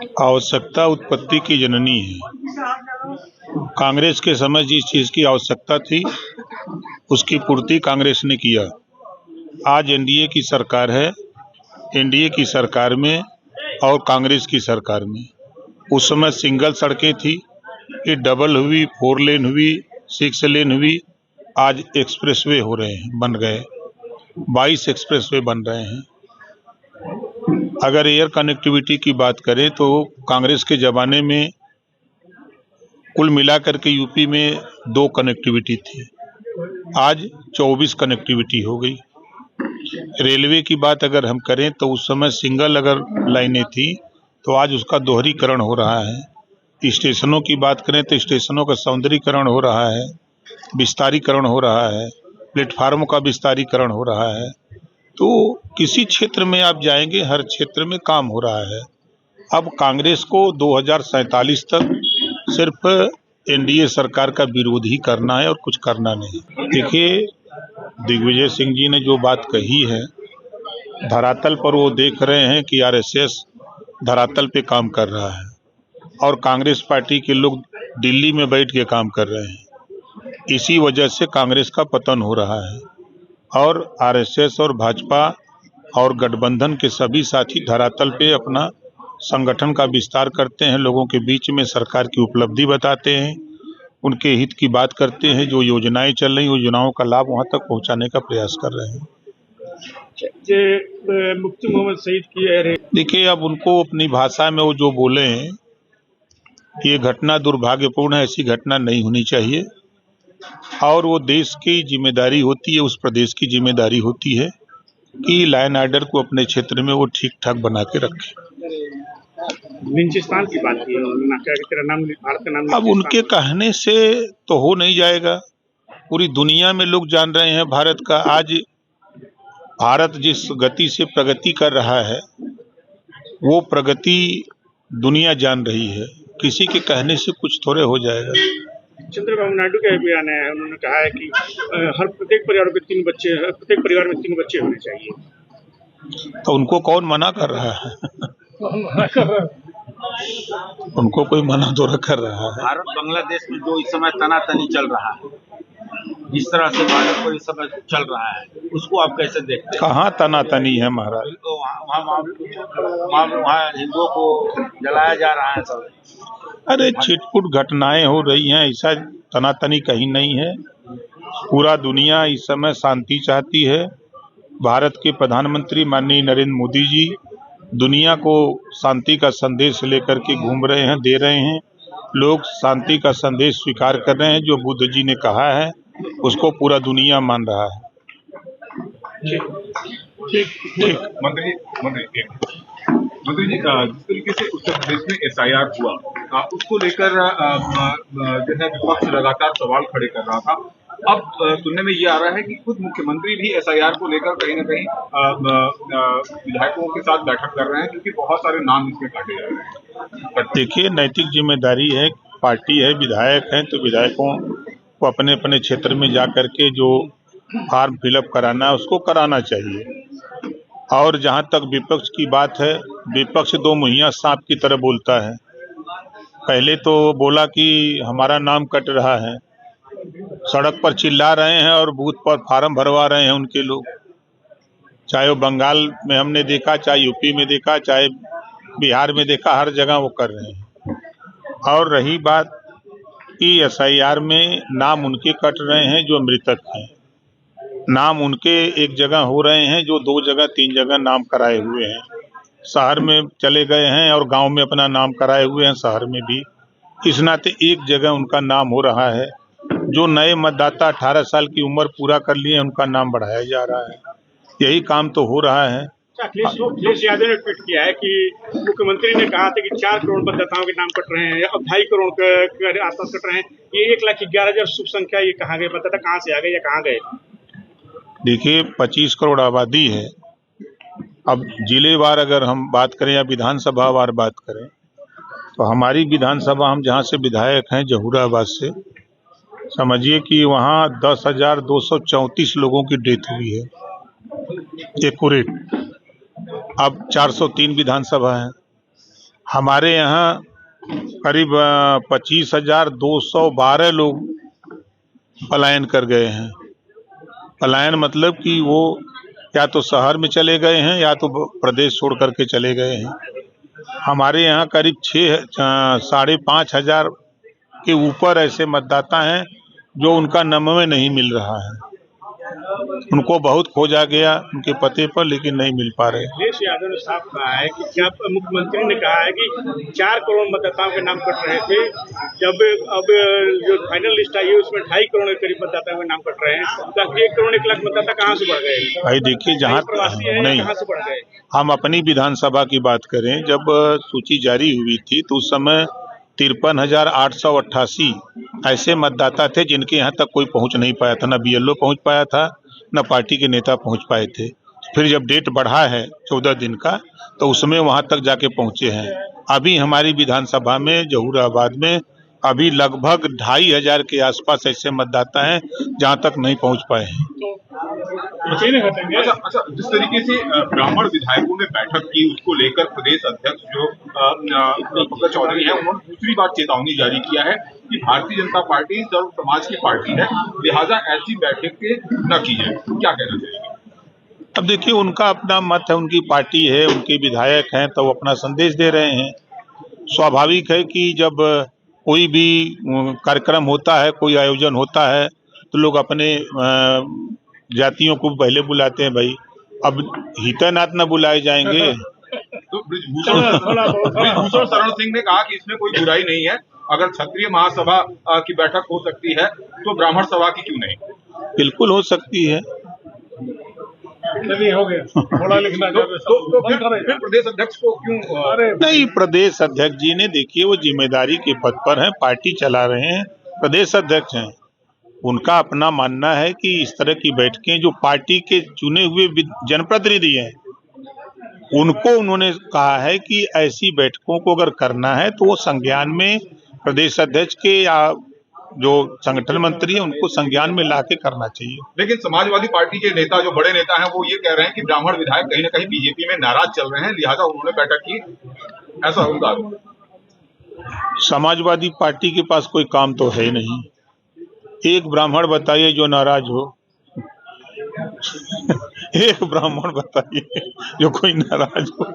आवश्यकता उत्पत्ति की जननी है। कांग्रेस के समय जिस चीज की आवश्यकता थी उसकी पूर्ति कांग्रेस ने किया। आज एनडीए की सरकार है, एनडीए की सरकार में और कांग्रेस की सरकार में उस समय सिंगल सड़कें थी, ये डबल हुई, 4 लेन हुई, 6 लेन हुई, आज एक्सप्रेसवे हो रहे हैं, बन गए 22 एक्सप्रेसवे बन रहे हैं। अगर एयर कनेक्टिविटी की बात करें तो कांग्रेस के ज़माने में कुल मिलाकर के यूपी में 2 कनेक्टिविटी थी, आज 24 कनेक्टिविटी हो गई। रेलवे की बात अगर हम करें तो उस समय सिंगल अगर लाइनें थी तो आज उसका दोहरीकरण हो रहा है। स्टेशनों की बात करें तो स्टेशनों का सौंदर्यीकरण हो रहा है, विस्तारीकरण हो रहा है, प्लेटफार्मों का विस्तारीकरण हो रहा है। तो किसी क्षेत्र में आप जाएंगे, हर क्षेत्र में काम हो रहा है। अब कांग्रेस को 2047 तक सिर्फ एनडीए सरकार का विरोध ही करना है और कुछ करना नहीं। देखिए, दिग्विजय सिंह जी ने जो बात कही है, धरातल पर वो देख रहे हैं कि आरएसएस धरातल पे काम कर रहा है और कांग्रेस पार्टी के लोग दिल्ली में बैठ के काम कर रहे हैं। इसी वजह से कांग्रेस का पतन हो रहा है और आरएसएस और भाजपा और गठबंधन के सभी साथी धरातल पे अपना संगठन का विस्तार करते हैं, लोगों के बीच में सरकार की उपलब्धि बताते हैं, उनके हित की बात करते हैं, जो योजनाएं चल रही योजनाओं का लाभ वहां तक पहुंचाने का प्रयास कर रहे हैं। मुफ्ती मोहम्मद सईद की देखिए, अब उनको अपनी भाषा में वो जो बोले हैं, ये घटना दुर्भाग्यपूर्ण है, ऐसी घटना नहीं होनी चाहिए और वो देश की जिम्मेदारी होती है, उस प्रदेश की जिम्मेदारी होती है कि लाइन ऑर्डर को अपने क्षेत्र में वो ठीक ठाक बना के रखे। बलूचिस्तान की बात की तेरा नाम, भारत का नाम। अब उनके कहने से तो हो नहीं जाएगा, पूरी दुनिया में लोग जान रहे हैं भारत का। आज भारत जिस गति से प्रगति कर रहा है वो प्रगति दुनिया जान रही है, किसी के कहने से कुछ थोड़े हो जाएगा। चंद्रबाबू नायडू का बयान है, उन्होंने कहा है कि प्रत्येक परिवार में 3 बच्चे होने चाहिए। तो उनको कौन मना कर रहा है? उनको कोई मना तो कर रहा है। भारत बांग्लादेश में जो इस समय तनातनी चल रहा है, जिस तरह से भारत को इस समय चल रहा है, उसको आप कैसे देखते हैं? कहाँ तनातनी है महाराज? वहाँ हिंदुओं को जलाया जा रहा है सब। अरे छिटपुट घटनाएं हो रही हैं, ऐसा तनातनी कहीं नहीं है। पूरा दुनिया इस समय शांति चाहती है। भारत के प्रधानमंत्री माननीय नरेंद्र मोदी जी दुनिया को शांति का संदेश लेकर के घूम रहे हैं, दे रहे हैं। लोग शांति का संदेश स्वीकार कर रहे हैं, जो बुद्ध जी ने कहा है उसको पूरा दुनिया मान रहा है। ठीक। मंत्री जी, जिस तरीके से उत्तर प्रदेश में एसआईआर हुआ, उसको लेकर जो है विपक्ष लगातार सवाल खड़े कर रहा था। अब सुनने में ये आ रहा है कि खुद मुख्यमंत्री भी एसआईआर को लेकर कहीं न कहीं विधायकों के साथ बैठक कर रहे हैं, क्योंकि बहुत सारे नाम इसमें काटे जा रहे हैं। देखिए, नैतिक जिम्मेदारी है, पार्टी है, विधायक हैं तो विधायकों को अपने अपने क्षेत्र में जा करके जो फॉर्म फिलअप कराना है उसको कराना चाहिए। और जहां तक विपक्ष की बात है, विपक्ष 2 मुहैया सांप की तरह बोलता है। पहले तो बोला कि हमारा नाम कट रहा है, सड़क पर चिल्ला रहे हैं और बूथ पर फार्म भरवा रहे हैं उनके लोग, चाहे वो बंगाल में हमने देखा, चाहे यूपी में देखा, चाहे बिहार में देखा, हर जगह वो कर रहे हैं। और रही बात कि एसआईआर में नाम उनके कट रहे हैं जो मृतक हैं, नाम उनके एक जगह हो रहे हैं जो 2 जगह 3 जगह नाम कराए हुए हैं। शहर में चले गए हैं और गांव में अपना नाम कराए हुए हैं, शहर में भी। इस नाते एक जगह उनका नाम हो रहा है। जो नए मतदाता 18 साल की उम्र पूरा कर लिए उनका नाम बढ़ाया जा रहा है, यही काम तो हो रहा है। अखिलेश यादव ने ट्वीट किया है कि मुख्यमंत्री ने कहा था कि 4 करोड़ मतदाताओं के नाम कट रहे हैं, अब 2.5 करोड़ के आसपास कट रहे हैं। ये 1,11,000 शुभ संख्या, ये कहाँ गए? मतदाता कहाँ से आ गए या कहाँ गए? देखिए, 25 करोड़ आबादी है। अब जिलेवार अगर हम बात करें या विधानसभा वार बात करें तो हमारी विधानसभा, हम जहां से विधायक हैं जहूराबाद से, समझिए कि वहां 10,234 लोगों की डेथ हुई है एक्यूरेट। अब 403 विधानसभा है, हमारे यहाँ करीब 25,212 लोग पलायन कर गए हैं। पलायन मतलब कि वो या तो शहर में चले गए हैं या तो प्रदेश छोड़ करके चले गए हैं। हमारे यहाँ करीब 5,500 के ऊपर ऐसे मतदाता हैं जो उनका नमवे नहीं मिल रहा है। उनको बहुत खोजा गया उनके पते पर, लेकिन नहीं मिल पा रहे। अखिलेश यादव ने साफ कहा है कि क्या मुख्यमंत्री ने कहा है कि 4 करोड़ मतदाताओं के नाम कट रहे थे, जब अब जो फाइनल लिस्ट आई है उसमें 2.5 करोड़ के करीब मतदाताओं के नाम कट रहे हैं, तो 1 करोड़ 1 लाख मतदाता कहाँ से बढ़ गए? भाई देखिए, जहाँ प्रवासी है नहीं, कहाँ से बढ़ गए? हम अपनी विधानसभा की बात करें, जब सूची जारी हुई थी तो उस समय 53,888 ऐसे मतदाता थे जिनके यहाँ तक कोई पहुँच नहीं पाया था। न BLO पहुँच पाया था, न पार्टी के नेता पहुँच पाए थे। फिर जब डेट बढ़ा है 14 दिन का, तो उसमें वहाँ तक जाके पहुँचे हैं। अभी हमारी विधानसभा में जहूराबाद में अभी लगभग 2,500 के आसपास ऐसे मतदाता हैं जहाँ तक नहीं पहुँच पाए हैं। अच्छा, जिस तरीके से ब्राह्मण विधायकों ने बैठक की, उसको लेकर प्रदेश अध्यक्ष जो पंकज चौधरी हैं, उन्होंने दूसरी बार चेतावनी जारी किया है कि भारतीय जनता पार्टी सर्व समाज की पार्टी है, लिहाजा ऐसी बैठकें न की जाए। क्या कहना चाहिए? अब देखिए, उनका अपना मत है, उनकी पार्टी है, उनके विधायक हैं, तो वो अपना संदेश दे रहे हैं। स्वाभाविक है कि जब कोई भी कार्यक्रम होता है, कोई आयोजन होता है, तो लोग अपने जातियों को पहले बुलाते हैं। भाई अब हितनाथ न बुलाए जाएंगे। तो ब्रिजभूषण शरण सिंह ने कहा कि इसमें कोई बुराई नहीं है, अगर क्षत्रिय महासभा की बैठक हो सकती है तो ब्राह्मण सभा की क्यों नहीं? बिल्कुल हो सकती है। हो गया थोड़ा लिखना तो फिर प्रदेश अध्यक्ष को क्यों? नहीं, प्रदेश अध्यक्ष जी ने, देखिए, वो जिम्मेदारी के पद पर हैं, पार्टी चला रहे हैं, प्रदेश अध्यक्ष हैं। उनका अपना मानना है कि इस तरह की बैठकें जो पार्टी के चुने हुए जनप्रतिनिधि हैं, उनको उन्होंने कहा है कि ऐसी बैठकों को अगर करना है तो वो संज्ञान में प्रदेश अध्यक्ष के या जो संगठन मंत्री है उनको संज्ञान में लाके करना चाहिए। लेकिन समाजवादी पार्टी के नेता, जो बड़े नेता हैं, वो ये कह रहे हैं कि ब्राह्मण विधायक कहीं न कहीं बीजेपी में नाराज चल रहे हैं, लिहाजा उन्होंने बैठक की, ऐसा उनका। समाजवादी पार्टी के पास कोई काम तो है नहीं। एक ब्राह्मण बताइए जो नाराज हो। एक ब्राह्मण बताइए जो कोई नाराज हो।